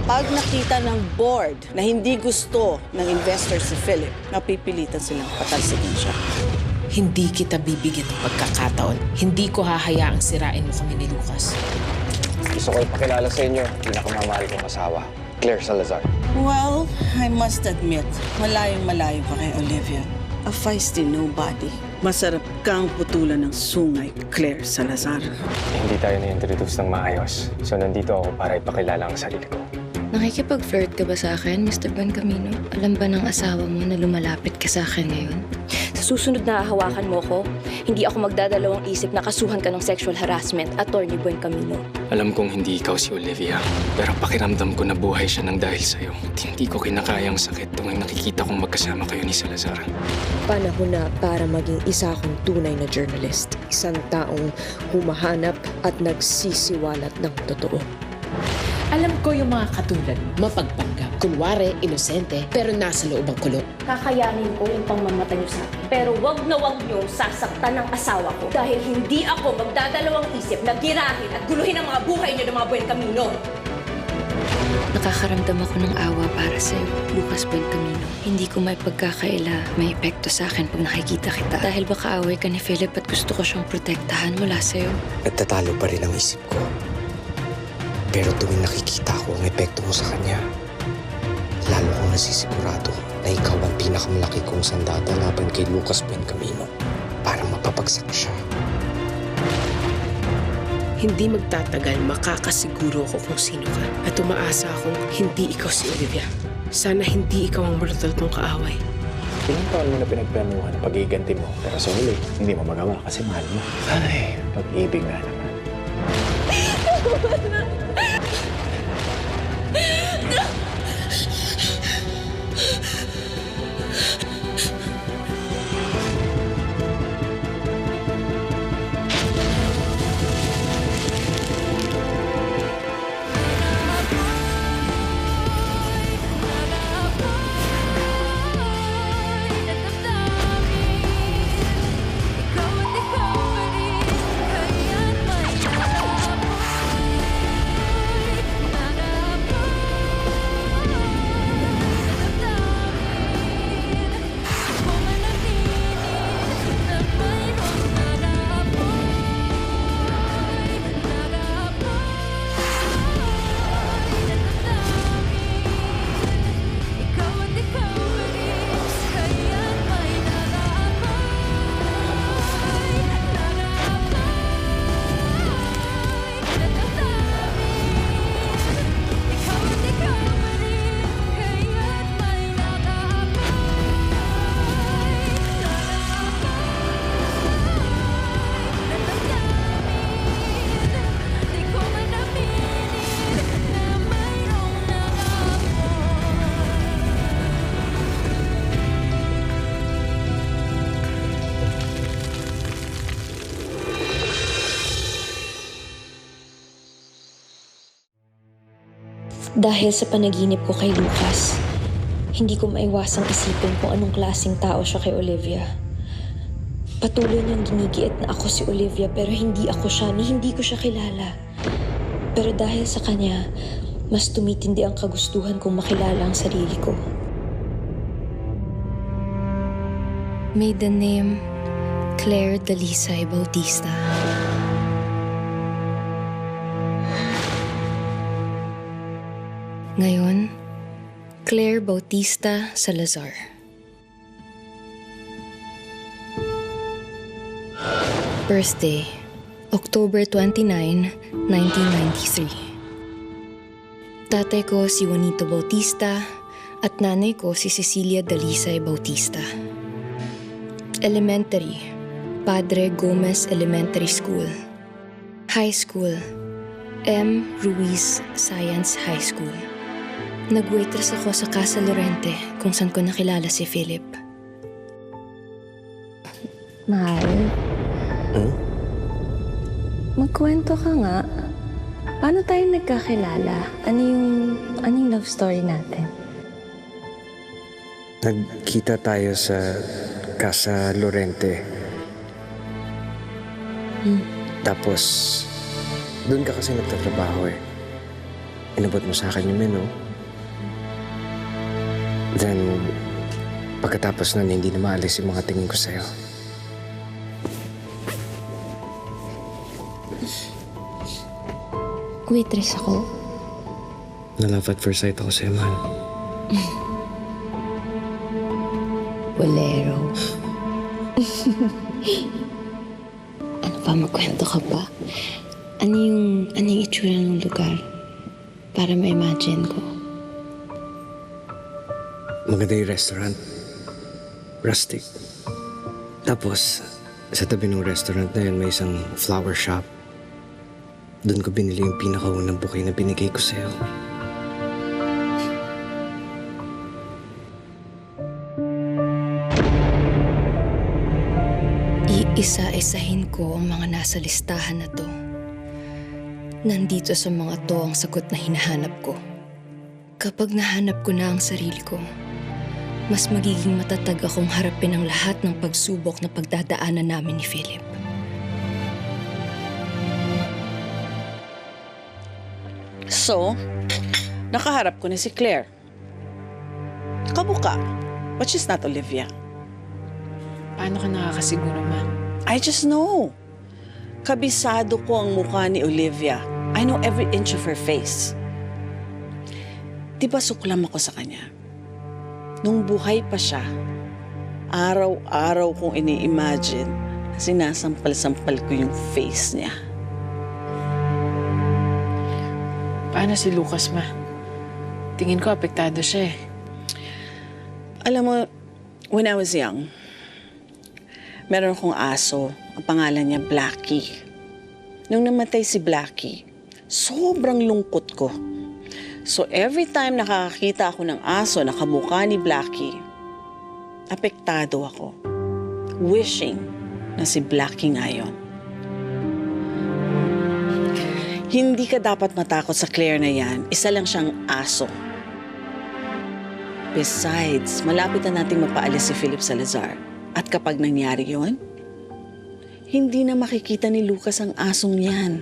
Pag nakita ng board na hindi gusto ng investor si Philip, napipilitan silang patalsikin siya. Hindi kita bibigyan ng pagkakataon. Hindi ko hahayaang sirain mo kami ni Lucas. Gusto ko ipakilala sa inyo, pinakamamahal kong asawa, Claire Salazar. Well, I must admit, malayong-malayo ka kay Olivia. A feisty nobody. Masarap kang putulan ng sungay, Claire Salazar. Hindi tayo na-introduce ng maayos. So nandito ako para ipakilala ang sarili ko. Nakikipag-flirt ka ba sa akin, Mr. Bencamino? Alam ba ng asawa mo na lumalapit ka sa akin ngayon? Sa susunod na hahawakan mo ko, hindi ako magdadalawang isip na kasuhan ka ng sexual harassment, Attorney Bencamino. Alam kong hindi ikaw si Olivia, pero pakiramdam ko na buhay siya ng dahil sa'yo. At hindi ko kinakayang sakit tuwing nakikita kong magkasama kayo ni Salazar. Panahon na para maging isa akong tunay na journalist. Isang taong humahanap at nagsisiwalat ng totoo. Alam ko yung mga katulad mo, mapagpanggap. Kunwari, inosente, pero nasa loob ang kulong. Kakayanin ko yung pangmamatay niyo sa akin. Pero wag na wag niyo sasaktan ng asawa ko dahil hindi ako magdadalawang isip na girahin at guluhin ang mga buhay niyo ng mga Bencamino. Nakakaramdam ako ng awa para sa'yo, Lucas Bencamino. Hindi ko may pagkakaila, may epekto sa akin pag nakikita kita. Dahil baka away ka ni Philip at gusto ko siyang protektahan mula sa'yo. Nagtatalo pa rin ang isip ko. Pero tuwing nakikita ko ang epekto mo sa kanya, lalo akong nasisigurado na ikaw ang pinakamalaki kong sandata laban kay Lucas Bencamino para mapapagsak siya. Hindi magtatagal, makakasiguro ko kung sino ka. At umaasa akong hindi ikaw si Olivia. Sana hindi ikaw ang brutal kong kaaway. Ilang taon mo na pinagplanuhan ang pag-iganti mo, pero sa huli, hindi mo magawa kasi mahal mo. Ay, pag-ibig nga naman. Dahil sa panaginip ko kay Lucas, hindi ko maiwasang isipin kung anong klaseng tao siya kay Olivia. Patuloy niyang ginigiit na ako si Olivia pero hindi ako siya, ni hindi ko siya kilala. Pero dahil sa kanya, mas tumitindi ang kagustuhan kong makilala ang sarili ko. Maiden name, Claire Dalisay Bautista. Ngayon, Claire Bautista Salazar. Birthday, October 29, 1993. Tatay ko si Juanito Bautista at nanay ko si Cecilia Dalisay Bautista. Elementary, Padre Gomez Elementary School. High School, M. Ruiz Science High School. Nag-waitress ako sa Casa Lorente kung saan ko nakilala si Philip. Mahal, magkwento ka nga. Paano tayo nagkakilala? Ano yung love story natin? Nagkita tayo sa Casa Lorente. Tapos, doon ka kasi nagtatrabaho eh. inabot mo sa akin yung menu. Then, pagkatapos nun, hindi na maalis yung mga tingin ko sa'yo. Waitress ako. Na-love at first sight ako sa'yo, man. Bolero. Ano pa, magkwento ka ba? Ano yung itsura ng lugar? Para ma-imagine ko. Maganda yung restaurant. Rustic. Tapos, sa tabi ng restaurant na yun, may isang flower shop. Doon ko binili yung pinakaunang bouquet na binigay ko sa'yo. Iisa-isahin ko ang mga nasa listahan na to. Nandito sa mga to ang sagot na hinahanap ko. Kapag nahanap ko na ang sarili ko, mas magiging matatag akong harapin ang lahat ng pagsubok na pagdadaanan namin ni Philip. So, nakaharap ko na si Claire. Kabuka, but she's not Olivia. Paano ka nakakasiguro, ma? I just know. Kabisado ko ang mukha ni Olivia. I know every inch of her face. Di ba suklam ako sa kanya? Nung buhay pa siya, araw-araw kong ini-imagine na sinasampal-sampal ko yung face niya. Paano si Lucas, ma? Tingin ko apektado siya eh. Alam mo, when I was young, meron akong aso. Ang pangalan niya Blackie. Nung namatay si Blackie, sobrang lungkot ko. So every time nakakakita ako ng aso na kamukha ni Blackie, apektado ako. Wishing na si Blackie nga yun. Hindi ka dapat matakot sa Claire na yan. Isa lang siyang aso. Besides, malapit na nating mapaalis si Philip Salazar. At kapag nangyari yon, hindi na makikita ni Lucas ang asong yan.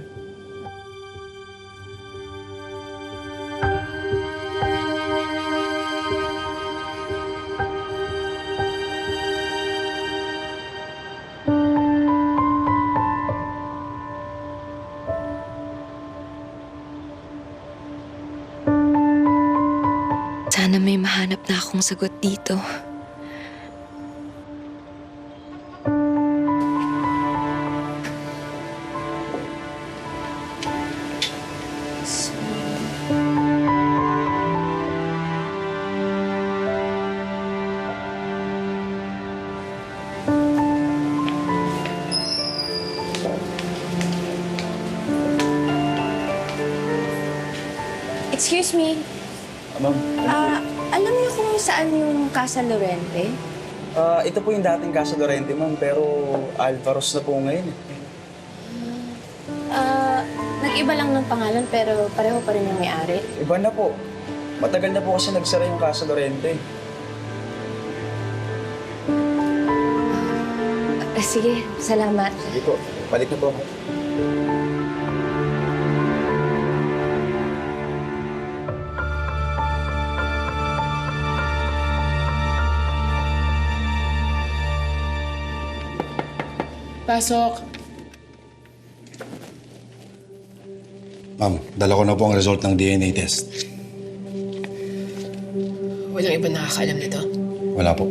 Sana may mahanap na akong sagot dito. Excuse me. Ma'am, Alam niyo kung saan yung Casa Lorente? Ito po yung dating Casa Lorente, ma'am, pero Alvaros na po ngayon. Nag-iba lang ng pangalan pero pareho pa rin yung may-ari. Iba na po. Matagal na po kasi nagsara yung Casa Lorente. Sige, salamat. Sige po, balik na po ako. Pasok. Ma'am, dala ko na po ang result ng DNA test. Walang iba nakakaalam nito. Wala po.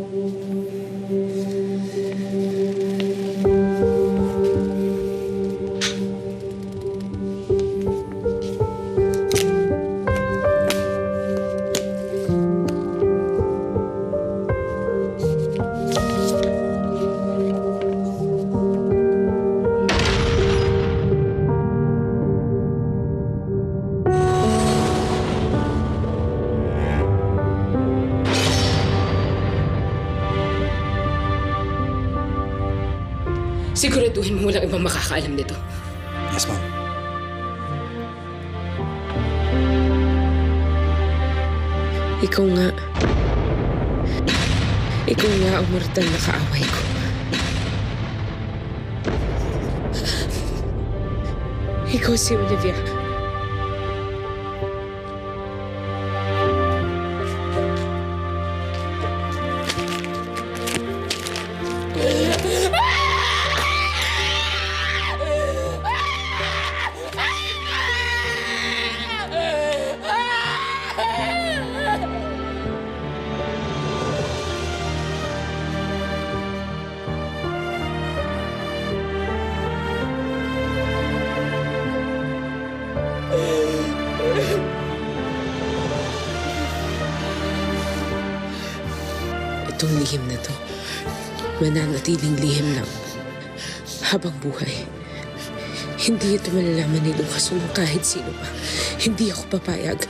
Siguraduhin mo walang ibang makakaalam nito. Yes, ma'am. Ikaw nga. Ikaw nga ang mortal na kaaway ko. Ikaw si Olivia. Itong lihim na to, mananatiling lihim lang habang buhay. Hindi ito malalaman ni Lucas o ng kahit sino pa. Hindi ako papayag.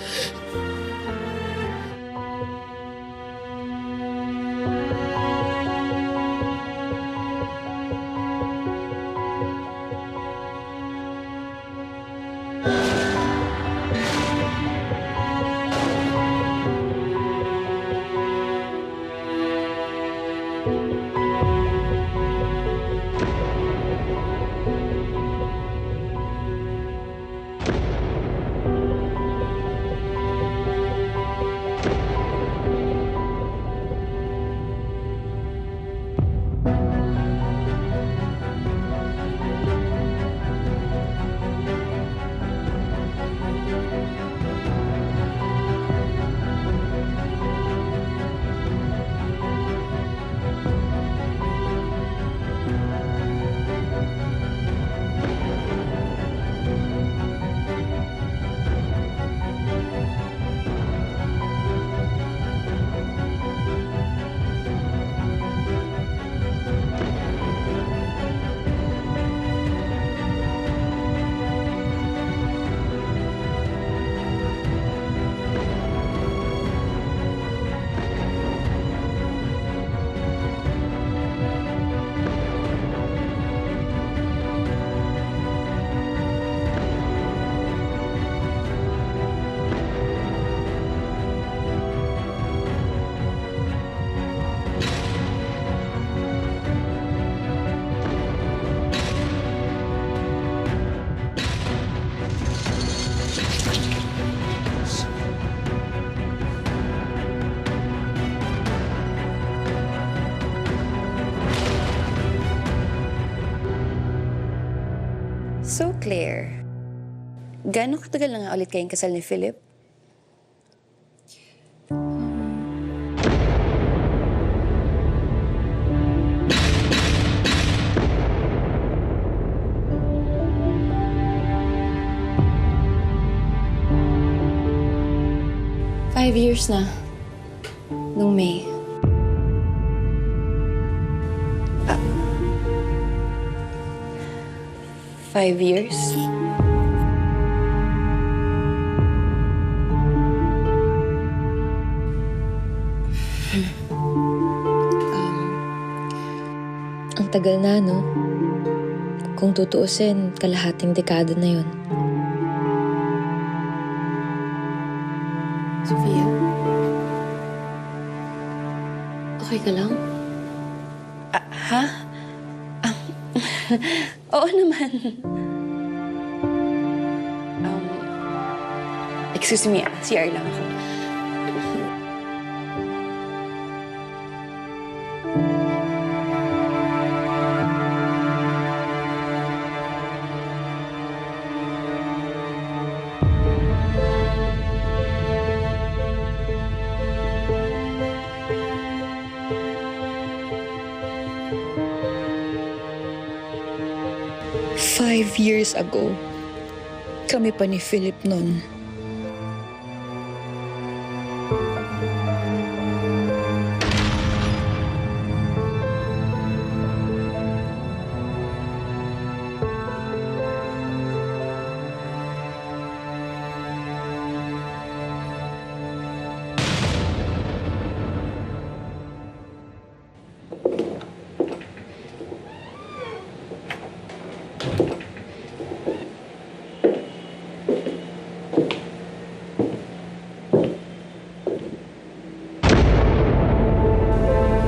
So, Claire, gaano katagal na nga ulit kayong kasal ni Philip? Five years na. Nung May. Five years? Ang tagal na, no? Kung tutuusin, kalahating dekada na yun. Sophia? Okay ka lang? Ha? Oo naman. Excuse me, CR lang ako. Five years ago, kami pa ni Philip nun.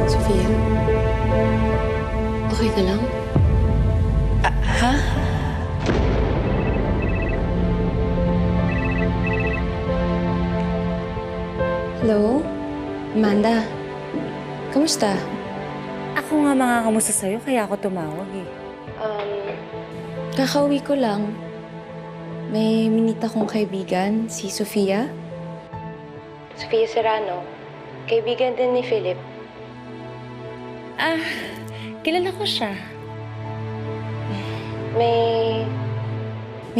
Sophia? Okay ka lang? Ha? Hello? Amanda? Kamusta? Ako nga makakamusta sa'yo, kaya ako tumawag eh. Kakauwi ko lang. May minita kong kaibigan, si Sofia. Sofia Serrano. Kaibigan din ni Philip. Kilala ko siya. May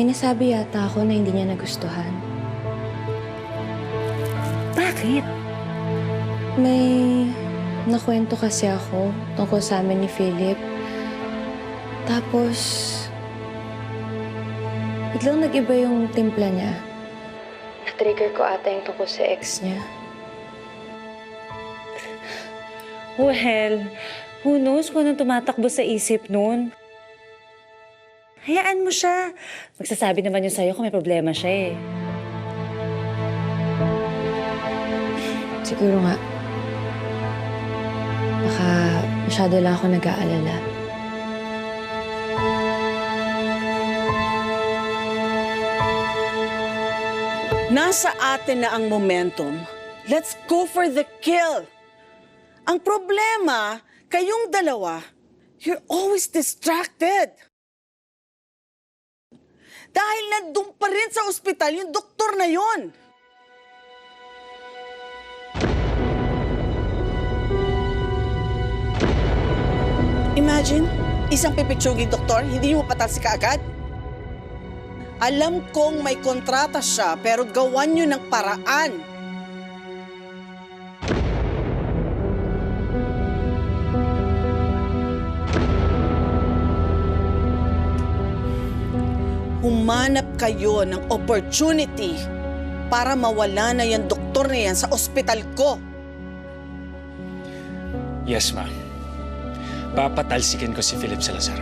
nasabi yata ako na hindi niya nagustuhan. Bakit? May nakwento kasi ako tungkol sa amin ni Philip. Tapos, biglang nag-iba yung timpla niya. Na-trigger ko ata yung tungkol sa ex niya. Well, who knows kung anong tumatakbo sa isip nun? Hayaan mo siya. Magsasabi naman yun sa'yo kung may problema siya eh. Siguro nga. Baka masyado lang ako nag-aalala. Nasa atin na ang momentum. Let's go for the kill. Ang problema, kayong dalawa, you're always distracted. Dahil nandun pa rin sa ospital yung doktor na yon. Imagine, isang pipitsuging doktor, hindi mo patalsi kaagad? Alam kong may kontrata siya, pero gawan niyo ng paraan. Humanap kayo ng opportunity para mawala na yung doktor na yan sa ospital ko. Yes, ma. Papatalsikin ko si Philip Salazar.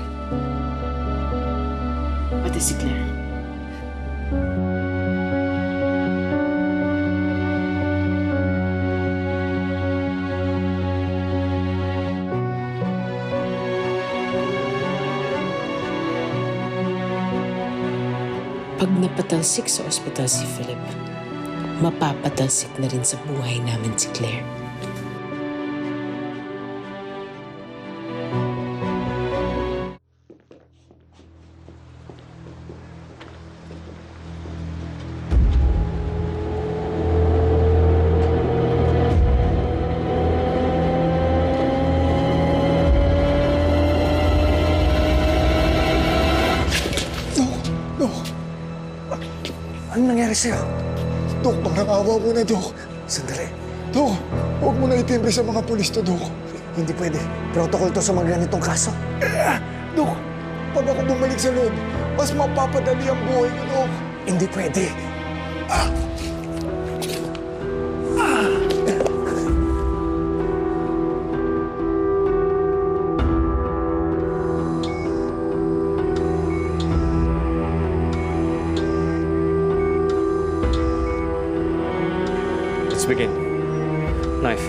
Pati si Claire. Pag napatalsik sa ospital si Philip, mapapatalsik na rin sa buhay namin si Claire. Ano nangyari sa'yo? Dok, parang awa mo na, Dok. Sandali. Dok, huwag mo na itimbre sa mga pulis to, Dok. Hindi pwede. Protocol to sa mga ganitong kaso. Dok, pag ako bumalik sa loob, mas mapapadali ang buhay ko, Dok. Hindi pwede. Let's begin. Knife.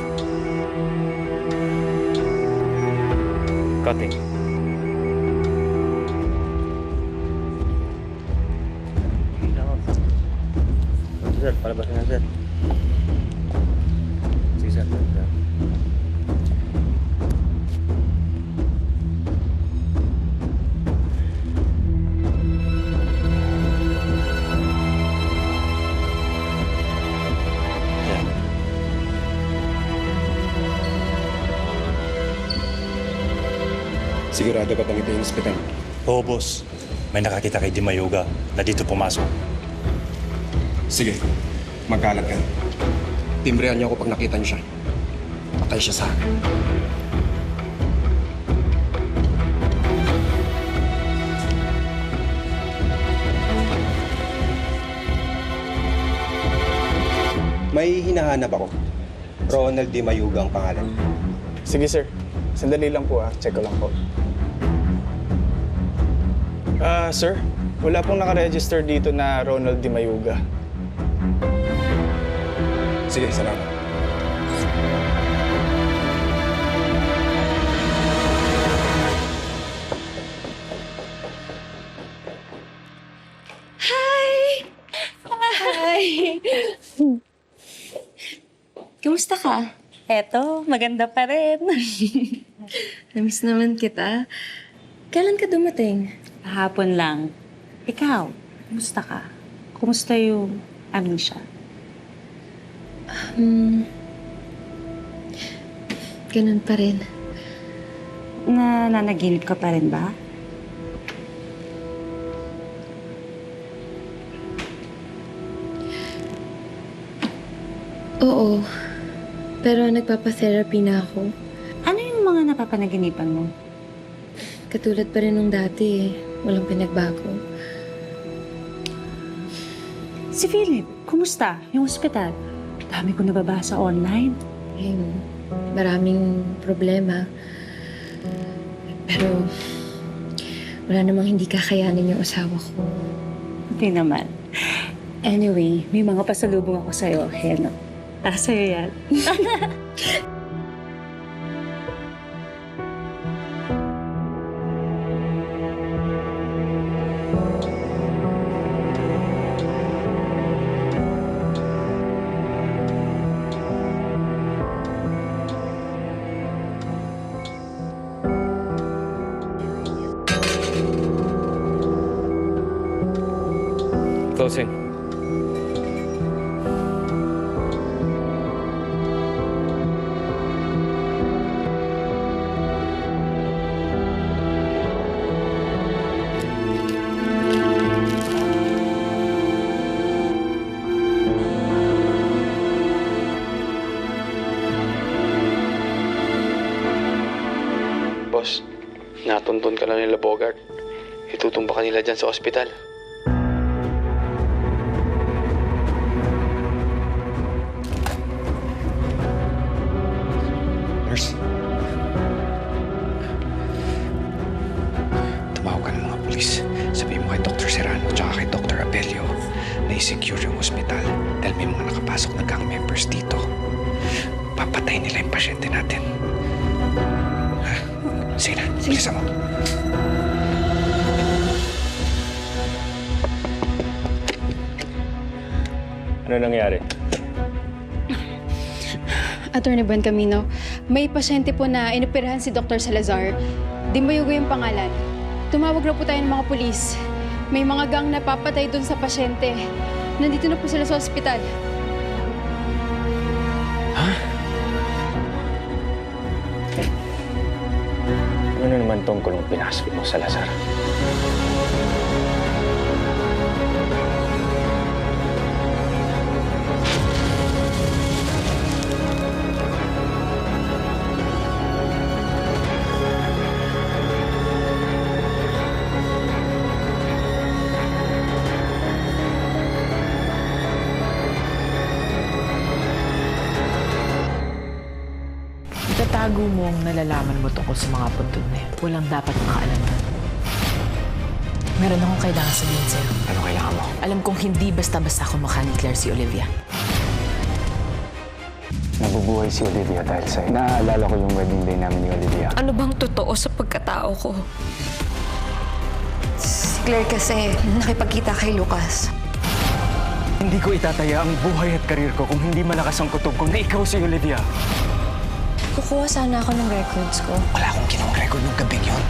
Cutting. Sir, palabasin na, sir. Sige, sir. Sigurado ka bang ito yung ospital? Oo, boss. May nakakita kay Di Mayuga na dito pumasok. Sige, magkalat ka. Timbrehan niyo ako pag nakita niyo siya. Patay siya sa akin. May hinahanap ako. Ronald Di Mayuga ang pangalan. Sige, sir. Sandali lang po, check ko lang po. Sir, wala pong nakaregister dito na Ronald Di Mayuga. Sige, salamat. Hi! Hi! Kamusta ka? Eto, maganda pa rin. Namiss naman kita. Kailan ka dumating? Hapon lang. Ikaw, kumusta ka? Kumusta yung amnesia? Ganun pa rin. Nananaginip ka pa rin ba? Oo. Pero nagpapa-therapy na ako. Ano yung mga napapanaginipan mo? Katulad pa rin nung dati eh. Walang pinagbago. Si Philip, kumusta? Yung ospital? Dami ko nababasa online. Eh, maraming problema. Pero wala namang hindi kakayanin yung asawa ko. Hindi naman. Anyway, may mga pasalubong ako sa'yo, Heno. Para sa'yo yan. Closing. Boss, natuntun ka lang nila Bogart. Itutumba ka nila dyan sa ospital. Nurse. Tumawag ka ng mga pulis. Sabihin mo kay Dr. Serrano tsaka kay Dr. Abelio na i-secure yung ospital dahil may mga nakapasok na gang members dito. Papatay nila yung pasyente natin. Ha? Sige na, bilisan mo. Ano nangyari? Attorney Buen Camino, may pasyente po na inoperahan si Dr. Salazar. Dimayugo yung pangalan. Tumawag na po tayo ng mga pulis. May mga gang na papatay dun sa pasyente. Nandito na po sila sa ospital. Ano naman tungkol ang pinasok mo sa Salazar? Itatago mo ang nalalaman mo tungkol sa mga puntod na yun. Walang dapat makaalam nun. Meron akong kailangan sabihin sa'yo. Ano kailangan mo? Alam kong hindi basta-basta kumukha ni Claire si Olivia. Nabubuhay si Olivia dahil sa'yo. Naaalala ko yung wedding day namin ni Olivia. Ano bang totoo sa pagkatao ko? Si Claire kasi nakipagkita kay Lucas. Hindi ko itataya ang buhay at karir ko kung hindi malakas ang kutob ko na ikaw si Olivia. Kukuha sana ako ng records ko. Wala akong ginawang record ng gabing yun.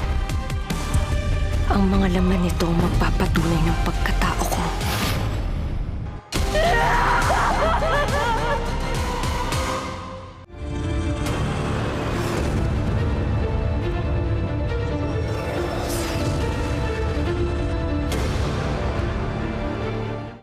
Ang mga laman nito magpapatunay ng pagkatao ko.